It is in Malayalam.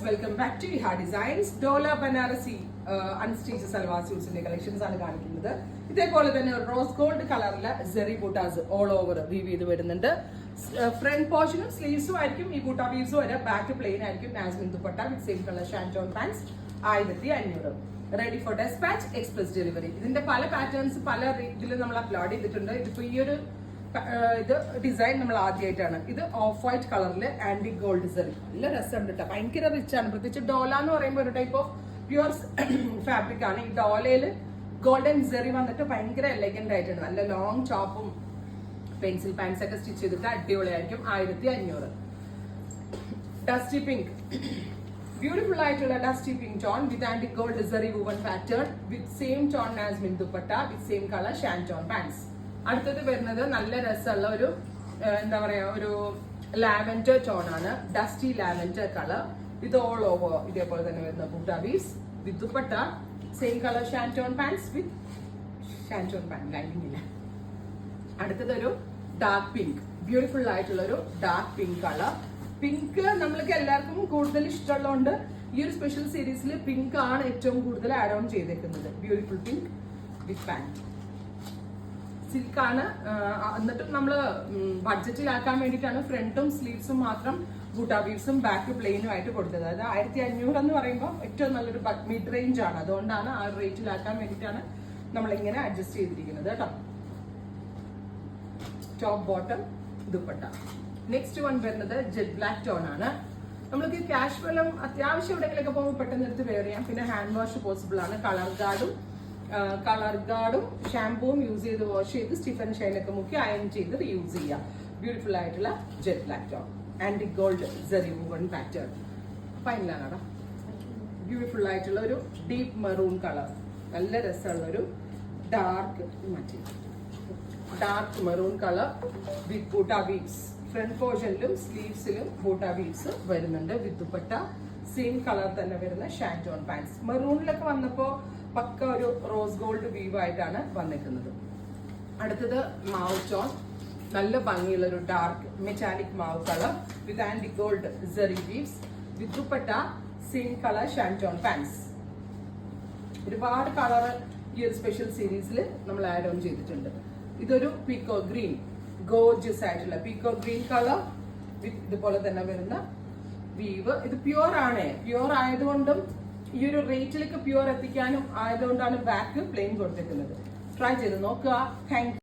Welcome back to Viha designs. Dola Banarasi unstitch salwar സ്യൂട്ട്സിന്റെ കളക്ഷൻസ് ആണ് കാണിക്കുന്നത്. ഇതേപോലെ തന്നെ റോസ് ഗോൾഡ് കളറിലെ zari butas all over weave ചെയ്ത് വരുന്നുണ്ട്. ഫ്രണ്ട് പോർഷനും സ്ലീവ്സും ആയിരിക്കും ഈ ബൂട്ടാ വീവ്സും വരെ. ബാക്ക് പ്ലെയിൻ ആയിരിക്കും. നാസ്മിൻ dupatta with same colour ഷാൻറ്റോൺ pants 1500. Ready for dispatch, express delivery. ഇതിന്റെ പല പാറ്റേൺസ് പല ഇതിൽ നമ്മൾ അപ്ലോഡ് ചെയ്തിട്ടുണ്ട്. ഇതിപ്പോ ഈ ഒരു ഇത് ഡിസൈൻ നമ്മൾ ആദ്യമായിട്ടാണ്. ഇത് ഓഫ് വൈറ്റ് കളറില് ആന്റി ഗോൾഡ് സെറി. നല്ല രസമുണ്ട് കേട്ടോ. ഭയങ്കര റിച്ച് ആണ്. പ്രത്യേകിച്ച് ഡോല എന്ന് പറയുമ്പോൾ ഒരു ടൈപ്പ് ഓഫ് പ്യുവർ ഫാബ്രിക് ആണ്. ഈ ഡോലയില് ഗോൾഡൻ സെറി വന്നിട്ട് ഭയങ്കര എലഗന്റ് ആയിട്ടുണ്ട്. നല്ല ലോങ് ടോപ്പും പെൻസിൽ പാൻസ് ഒക്കെ സ്റ്റിച്ച് ചെയ്തിട്ട് അടിപൊളിയായിരിക്കും. 1500. ഡസ്റ്റി പിങ്ക്, ബ്യൂട്ടിഫുൾ ആയിട്ടുള്ള ഡസ്റ്റി പിങ്ക് ടോൺ വിത്ത് ആന്റി gold zari woven pattern with same tone നാസ്മിൻ dupatta with same colour ഷാൻറ്റോൺ pants. അടുത്തത് വരുന്നത് നല്ല രസമുള്ള ഒരു എന്താ പറയാ ഒരു ലാവൻഡർ ടോൺ ആണ്. ഡസ്റ്റി ലാവൻഡർ കളർ ഇത് ഓൾ ഓവർ ഇതേപോലെ തന്നെ വരുന്ന buta weaves with dupatta same colour ഷാൻറ്റോൺ pants with shantoon pant lining ഇല്ല. അടുത്തത് ഒരു ഡാർക്ക് പിങ്ക്, ബ്യൂട്ടിഫുൾ ആയിട്ടുള്ള ഒരു ഡാർക്ക് പിങ്ക് കളർ. പിങ്ക് നമ്മൾക്ക് എല്ലാവർക്കും കൂടുതൽ ഇഷ്ടമുള്ളതുകൊണ്ട് ഈ ഒരു സ്പെഷ്യൽ സീരീസിൽ പിങ്ക് ആണ് ഏറ്റവും കൂടുതൽ ആഡ് ഓൺ ചെയ്തേക്കുന്നത്. Beautiful pink with pant. സിൽക്കാണ്. എന്നിട്ടും നമ്മൾ ബഡ്ജറ്റിലാക്കാൻ വേണ്ടിയിട്ടാണ് ഫ്രണ്ടും സ്ലീവ്സും മാത്രം ബൂട്ടാ വീവ്സും ബാക്ക് പ്ലെയിനും ആയിട്ട് കൊടുത്തത്. അതായത് 1500 എന്ന് പറയുമ്പോൾ ഏറ്റവും നല്ലൊരു മിഡ് റേഞ്ച് ആണ്. അതുകൊണ്ടാണ് ആ റേറ്റിലാക്കാൻ വേണ്ടിയിട്ടാണ് നമ്മളിങ്ങനെ അഡ്ജസ്റ്റ് ചെയ്തിരിക്കുന്നത് കേട്ടോ. Top bottom dupatta. Next one വരുന്നത് ജെറ്റ് ബ്ലാക്ക് ടോൺ ആണ്. നമ്മൾക്ക് ക്യാഷ് വെള്ളം അത്യാവശ്യം എവിടെയെങ്കിലൊക്കെ പോകുമ്പോൾ പെട്ടെന്ന് എടുത്ത് വെയർ ചെയ്യാം. പിന്നെ ഹാൻഡ് വാഷ് പോസിബിൾ ആണ്. കളർ ഗാർഡും ഷാമ്പൂവും യൂസ് ചെയ്ത് വാഷ് ചെയ്ത് സ്റ്റിഫൻ ഷൈനൊക്കെ മുക്കി അയൺ ചെയ്ത് യൂസ് ചെയ്യാം. ബ്യൂട്ടിഫുൾ ആയിട്ടുള്ള jet black tone and gold zari woven pattern. ഫൈനലാണ്. ബ്യൂട്ടിഫുൾ ആയിട്ടുള്ള ഒരു ഡീപ്പ് മെറൂൺ കളർ. നല്ല രസമുള്ള ഒരു dark maroon colour with buta weaves. Front പോർഷനിലും സ്ലീവ്സിലും ബൂട്ടാ വീവ്സ് വരുന്നുണ്ട് വിത്ത് ദുപ്പട്ട സെയിം കളർ തന്നെ വരുന്ന ഷാൻറ്റോൺ പാൻസ്. മെറൂണിലൊക്കെ വന്നപ്പോ പക്ക ഒരു റോസ് ഗോൾഡ് വീവ് ആയിട്ടാണ് വന്നിരിക്കുന്നത്. അടുത്തത് മാവ് ടോൺ. നല്ല ഭംഗിയുള്ള ഒരു dark metallic mauve colour with ആന്റി gold zari weaves with dupatta same colour ഷാൻറ്റോൺ pants. ഒരുപാട് കളർ ഈ ഒരു സ്പെഷ്യൽ സീരീസിൽ നമ്മൾ ആഡ് ഓൺ ചെയ്തിട്ടുണ്ട്. ഇതൊരു പീക്കോ ഗ്രീൻ, ഗോർജിയസ് ആയിട്ടുള്ള പീക്കോ ഗ്രീൻ കളർ വിത്ത് ഇതുപോലെ തന്നെ വരുന്ന വീവ്. ഇത് പ്യുവർ ആണ്. പ്യുവർ ആയതുകൊണ്ടും ഈ ഒരു റേറ്റിലേക്ക് പ്യുവർ എത്തിക്കാനും ആയതുകൊണ്ടാണ് ബാക്ക് പ്ലെയിൻ കൊടുത്തിരിക്കുന്നത്. ട്രൈ ചെയ്ത് നോക്കുക. Thank you.